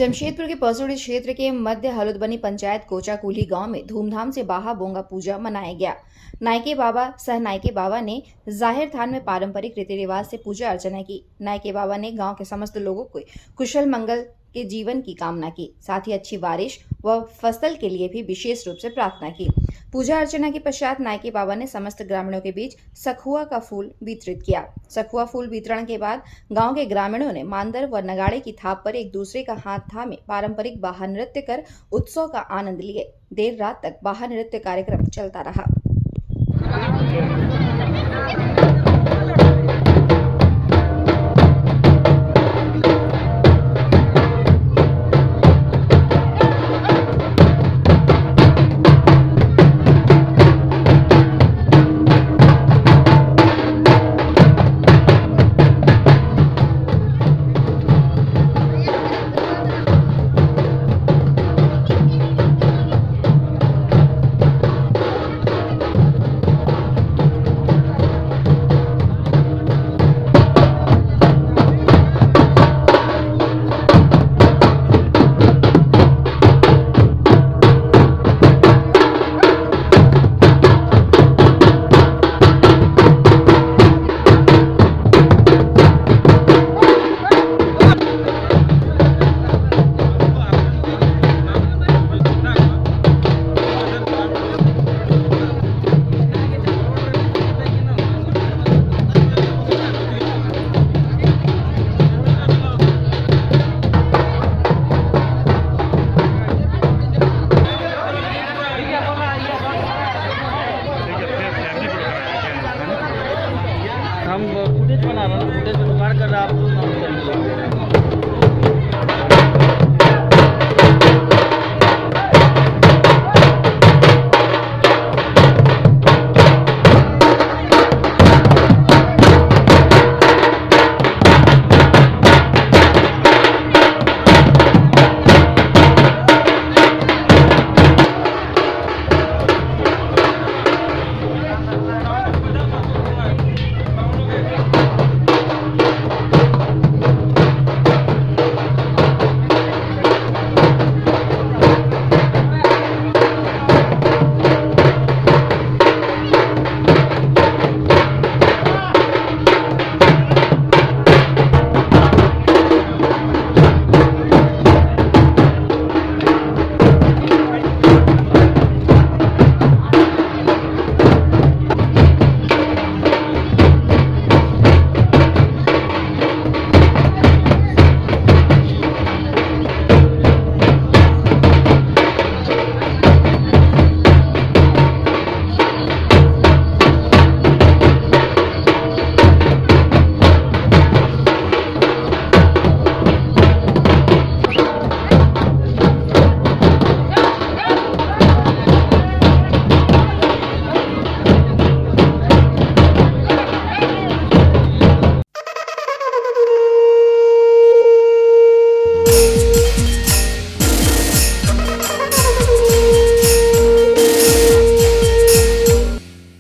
जमशेदपुर के परसोड़ी क्षेत्र के मध्य हलुदबनी पंचायत कोचा कुली गांव में धूमधाम से बाहा बोंगा पूजा मनाया गया। नायके बाबा सह नायके बाबा ने जाहिर थान में पारंपरिक रीति रिवाज से पूजा अर्चना की। नायके बाबा ने गांव के समस्त लोगों को कुशल मंगल के जीवन की कामना की, साथ ही अच्छी बारिश व फसल के लिए भी विशेष रूप से प्रार्थना की। पूजा अर्चना के पश्चात नायके बाबा ने समस्त ग्रामीणों के बीच सखुआ का फूल वितरित किया। सखुआ फूल वितरण के बाद गांव के ग्रामीणों ने मांदर व नगाड़े की थाप पर एक दूसरे का हाथ थामे पारंपरिक बाहा नृत्य कर उत्सव का आनंद लिए। देर रात तक बाहा नृत्य कार्यक्रम चलता रहा।